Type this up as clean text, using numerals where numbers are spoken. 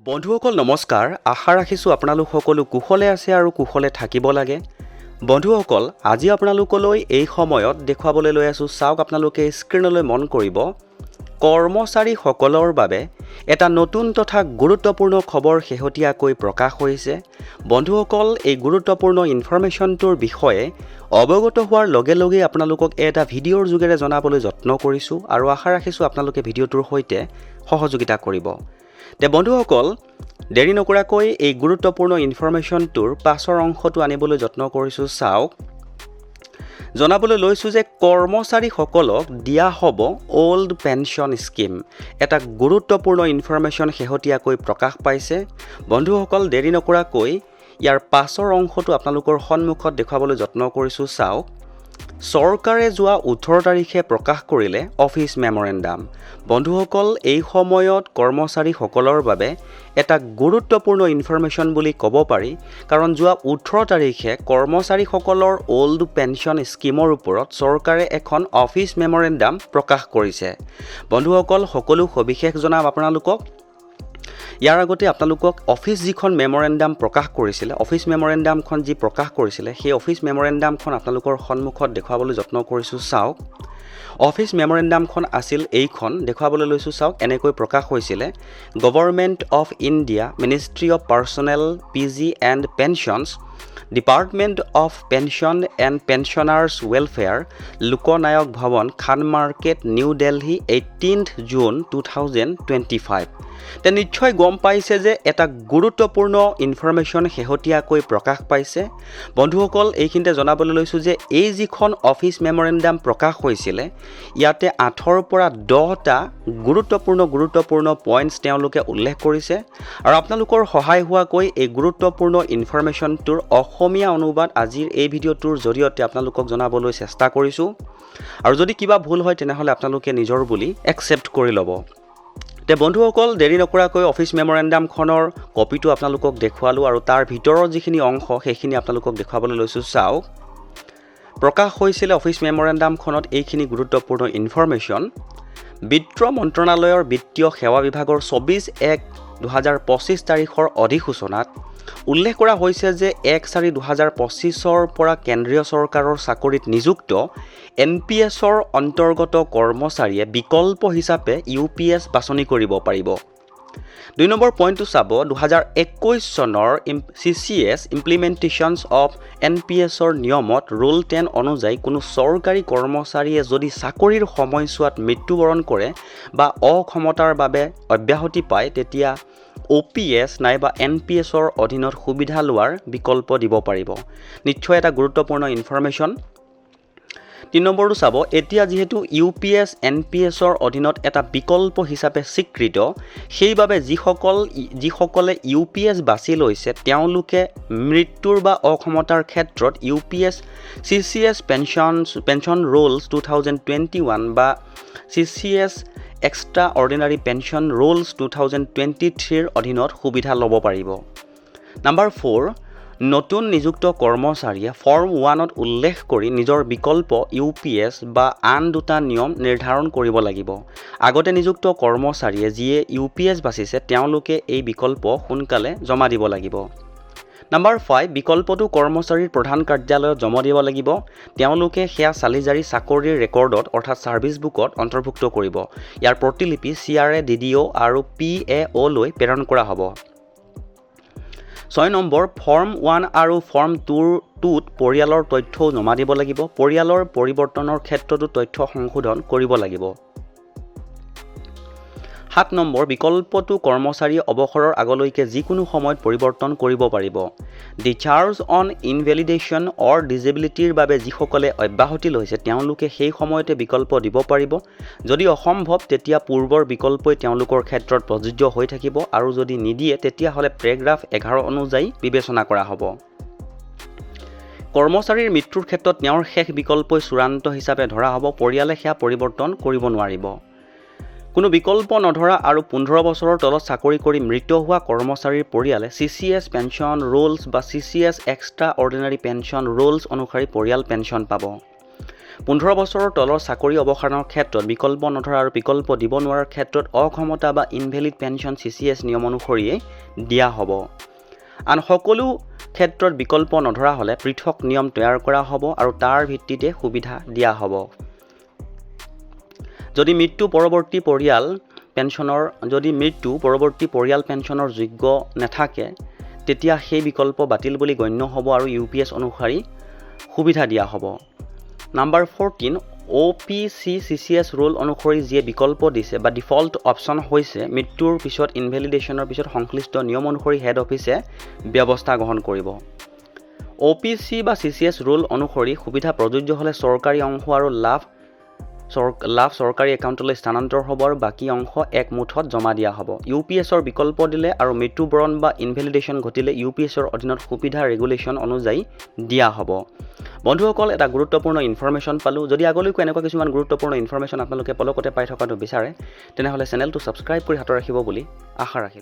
বন্ধুসকল নমস্কাৰ আশা ৰাখিছোঁ আপোনালোক সকলো কুশলে আছে আৰু কুশলে থাকিব লাগে বন্ধুসকল আজি আপোনালোকলৈ এই সময়ত দেখুৱাবলৈ লৈ আছোঁ চাওক আপোনালোকে স্ক্ৰীনলৈ মন কৰিব কৰ্মচাৰীসকলৰ বাবে এটা নতুন তথা গুৰুত্বপূৰ্ণ খবৰ শেহতীয়াকৈ প্ৰকাশ হৈছে বন্ধুসকল এই গুৰুত্বপূৰ্ণ ইনফৰমেশ্যনটোৰ বিষয়ে অৱগত হোৱাৰ লগে লগে আপোনালোকক এটা ভিডিঅ'ৰ যোগেৰে জনাবলৈ যত্ন কৰিছোঁ আৰু আশা ৰাখিছোঁ আপোনালোকে ভিডিঅ'টোৰ সৈতে সহযোগিতা কৰিব তে বন্ধুসকল দেৰি নকৰাকৈ এই গুৰুত্বপূৰ্ণ ইনফৰমেশ্যনটোৰ পাছৰ অংশটো আনিবলৈ যত্ন কৰিছোঁ চাওক জনাবলৈ লৈছোঁ যে কৰ্মচাৰীসকলক দিয়া হ'ব অল্ড পেনশ্যন স্কিম এটা গুৰুত্বপূৰ্ণ ইনফৰমেশ্যন শেহতীয়াকৈ প্ৰকাশ পাইছে বন্ধুসকল দেৰি নকৰাকৈ ইয়াৰ পাছৰ অংশটো আপোনালোকৰ সন্মুখত দেখুৱাবলৈ যত্ন কৰিছোঁ চাওক চৰকাৰে যোৱা 18 তাৰিখে প্ৰকাশ কৰিলে অফিচ মেমৰেণ্ডাম বন্ধুসকল এই সময়ত কৰ্মচাৰীসকলৰ বাবে এটা গুৰুত্বপূৰ্ণ ইনফৰমেশ্যন বুলি ক'ব পাৰি কাৰণ যোৱা 18 তাৰিখে কৰ্মচাৰীসকলৰ অল্ড পেনশ্যন স্কিমৰ ওপৰত চৰকাৰে এখন অফিচ মেমৰেণ্ডাম প্ৰকাশ কৰিছে বন্ধুসকল সকলো সবিশেষ জনাম আপোনালোকক ইয়াৰ আগতে আপোনালোকক অফিচ যিখন মেমৰেণ্ডাম প্ৰকাশ কৰিছিলে অফিচ মেমৰেণ্ডামখন যি প্ৰকাশ কৰিছিলে সেই অফিচ মেমৰেণ্ডামখন আপোনালোকৰ সন্মুখত দেখুৱাবলৈ যত্ন কৰিছোঁ চাওক অফিচ মেমৰেণ্ডামখন আছিল এইখন দেখুৱাবলৈ লৈছোঁ চাওক এনেকৈ প্ৰকাশ হৈছিলে government of India ministry of personnel PG and pensions department of pension and pensioners welfare Loknayak Bhavan Khan market New Delhi 18 June 2025 তে নিশ্চয় গম পাইছে যে এটা গুৰুত্বপূৰ্ণ ইনফৰমেশ্যন শেহতীয়াকৈ প্ৰকাশ পাইছে বন্ধুসকল এইখিনিতে জনাবলৈ লৈছোঁ যে এই যিখন অফিচ মেমৰেণ্ডাম প্ৰকাশ হৈছিলে ইয়াতে 8ৰ পৰা 10টা গুৰুত্বপূৰ্ণ পইণ্টছ তেওঁলোকে উল্লেখ কৰিছে আৰু আপোনালোকৰ সহায় হোৱাকৈ এই গুৰুত্বপূৰ্ণ ইনফৰমেশ্যনটোৰ অসমীয়া অনুবাদ আজিৰ এই ভিডিঅ'টোৰ জৰিয়তে আপোনালোকক জনাবলৈ চেষ্টা কৰিছোঁ আৰু যদি কিবা ভুল হয় তেনেহ'লে আপোনালোকে নিজৰ বুলি একচেপ্ট কৰি ল'ব তে বন্ধুসকল দেৰি নকৰাকৈ অফিচ মেমৰেণ্ডামখনৰ কপিটো আপোনালোকক দেখুৱালোঁ আৰু তাৰ ভিতৰৰ যিখিনি অংশ সেইখিনি আপোনালোকক দেখুৱাবলৈ লৈছোঁ চাওক প্ৰকাশ হৈছিলে অফিচ মেমৰেণ্ডামখনত এইখিনি গুৰুত্বপূৰ্ণ ইনফৰমেশ্যন বিত্ত মন্ত্ৰণালয়ৰ বিত্তীয় সেৱা বিভাগৰ 24/1/2025 তাৰিখৰ অধিসূচনাত উল্লেখ কৰা হৈছে যে 1/4/2025ৰ পৰা কেন্দ্ৰীয় চৰকাৰৰ চাকৰিত নিযুক্ত NPSৰ অন্তৰ্গত কৰ্মচাৰীয়ে বিকল্প হিচাপে UPS বাছনি কৰিব পাৰিব 2 নম্বৰ পইণ্টটো চাব 2021 চনৰ CCS ইমপ্লিমেণ্টেশ্যনছ অফ NPSৰ নিয়মত ৰুল 10 অনুযায়ী কোনো চৰকাৰী কৰ্মচাৰীয়ে যদি চাকৰিৰ সময়ছোৱাত মৃত্যুবৰণ কৰে বা অক্ষমতাৰ বাবে অব্যাহতি পায় তেতিয়া OPS নাইবা NPSৰ অধীনত সুবিধা লোৱাৰ বিকল্প দিব পাৰিব নিশ্চয় এটা গুৰুত্বপূৰ্ণ ইনফৰমেশ্যন 3 নম্বৰটো চাব এতিয়া যেহেতু UPS NPSৰ অধীনত এটা বিকল্প হিচাপে স্বীকৃত সেইবাবে যিসকলে UPS বাছি লৈছে তেওঁলোকে মৃত্যুৰ বা অক্ষমতাৰ ক্ষেত্ৰত UPS CCS পেনশ্যন ৰুলছ 2021 বা CCS extraordinary pension rules 2023ৰ অধীনত সুবিধা ল'ব পাৰিব নম্বৰ 4 নতুন নিযুক্ত কৰ্মচাৰীয়ে ফৰ্ম 1ত উল্লেখ কৰি নিজৰ বিকল্প UPS বা আন দুটা নিয়ম নিৰ্ধাৰণ কৰিব লাগিব আগতে নিযুক্ত কৰ্মচাৰীয়ে যিয়ে UPS বাছিছে তেওঁলোকে এই বিকল্প সোনকালে জমা দিব লাগিব নম্বৰ 5 বিকল্পটো কৰ্মচাৰীৰ প্ৰধান কাৰ্যালয়ত জমা দিব লাগিব তেওঁলোকে সেয়া চালিজাৰি চাকৰিৰ ৰেকৰ্ডত অৰ্থাৎ ছাৰ্ভিচ বুকত অন্তৰ্ভুক্ত কৰিব ইয়াৰ প্ৰতিলিপি CRA DDO আৰু PAO লৈ প্ৰেৰণ কৰা হ'ব 6 নম্বৰ ফৰ্ম 1 আৰু ফৰ্ম 2ত পৰিয়ালৰ তথ্যও জমা দিব লাগিব পৰিয়ালৰ পৰিৱৰ্তনৰ ক্ষেত্ৰতো তথ্য সংশোধন কৰিব লাগিব 7 নম্বৰ বিকল্পটো কৰ্মচাৰীয়ে অৱসৰৰ আগলৈকে যিকোনো সময়ত পৰিৱৰ্তন কৰিব পাৰিব ডিচাৰ্জ অন ইনভেলিডেশ্যন অৰ ডিজেবিলিটিৰ বাবে যিসকলে অব্যাহতি লৈছে তেওঁলোকে সেই সময়তে বিকল্প দিব পাৰিব যদি অসম্ভৱ তেতিয়া পূৰ্বৰ বিকল্পই তেওঁলোকৰ ক্ষেত্ৰত প্ৰযোজ্য হৈ থাকিব আৰু যদি নিদিয়ে তেতিয়াহ'লে পেৰাগ্ৰাফ 11 অনুযায়ী বিবেচনা কৰা হ'ব কৰ্মচাৰীৰ মৃত্যুৰ ক্ষেত্ৰত তেওঁৰ শেষ বিকল্পই চূড়ান্ত হিচাপে ধৰা হ'ব পৰিয়ালে সেয়া পৰিৱৰ্তন কৰিব নোৱাৰিব কোনো বিকল্প নধৰা আৰু 15 বছৰৰ তলত চাকৰি কৰি মৃত হোৱা কৰ্মচাৰীৰ পৰিয়ালে CCS পেনশ্যন ৰুলছ বা CCS extraordinary pension rules অনুসৰি পৰিয়াল পেনশ্যন পাব 15 বছৰৰ তলৰ চাকৰি অৱসানৰ ক্ষেত্ৰত বিকল্প নধৰা আৰু বিকল্প দিব নোৱাৰাৰ ক্ষেত্ৰত অক্ষমতা বা ইনভেলিড পেঞ্চন CCS নিয়ম অনুসৰিয়ে দিয়া হ'ব। আন সকলো ক্ষেত্ৰত বিকল্প নধৰা হ'লে পৃথক নিয়ম তৈয়াৰ কৰা হ'ব আৰু তাৰ ভিত্তিতে সুবিধা দিয়া হ'ব। যদি মৃত্যু পৰৱৰ্তী পৰিয়াল পেঞ্চনৰ যোগ্য নাথাকে তেতিয়া সেই বিকল্প বাতিল বুলি গণ্য হ'ব আৰু UPS অনুসৰি সুবিধা দিয়া হ'ব। নাম্বাৰ 14 OPC CCS ৰুল অনুসৰি যিয়ে বিকল্প দিছে বা ডিফল্ট অপশ্যন হৈছে মৃত্যুৰ পিছত ইনভেলিডেশ্যনৰ পিছত সংশ্লিষ্ট নিয়ম অনুসৰি হেড অফিচে ব্যৱস্থা গ্ৰহণ কৰিব। OPC বা CCS ৰুল অনুসৰি সুবিধা প্ৰযোজ্য হ'লে চৰকাৰী অংশ আৰু লাভ চৰকাৰী একাউণ্টলৈ স্থানান্তৰ হ'ব আৰু বাকী অংশ এক মুঠত জমা দিয়া হ'ব। UPSৰ বিকল্প দিলে আৰু মৃত্যুবৰণ বা ইনভেলিডেশ্যন ঘটিলে UPSৰ অধীনত সুবিধা ৰেগুলেশ্যন অনুযায়ী দিয়া হ'ব। বন্ধুসকল, এটা গুৰুত্বপূৰ্ণ ইনফৰমেশ্যন পালোঁ। যদি আগলৈকো এনেকুৱা কিছুমান গুৰুত্বপূৰ্ণ ইনফৰমেশ্যন আপোনালোকে পলকতে পাই থকাটো বিচাৰে তেনেহ'লে চেনেলটো ছাবস্ক্ৰাইব কৰি হাতত ৰাখিব বুলি আশা ৰাখিলোঁ।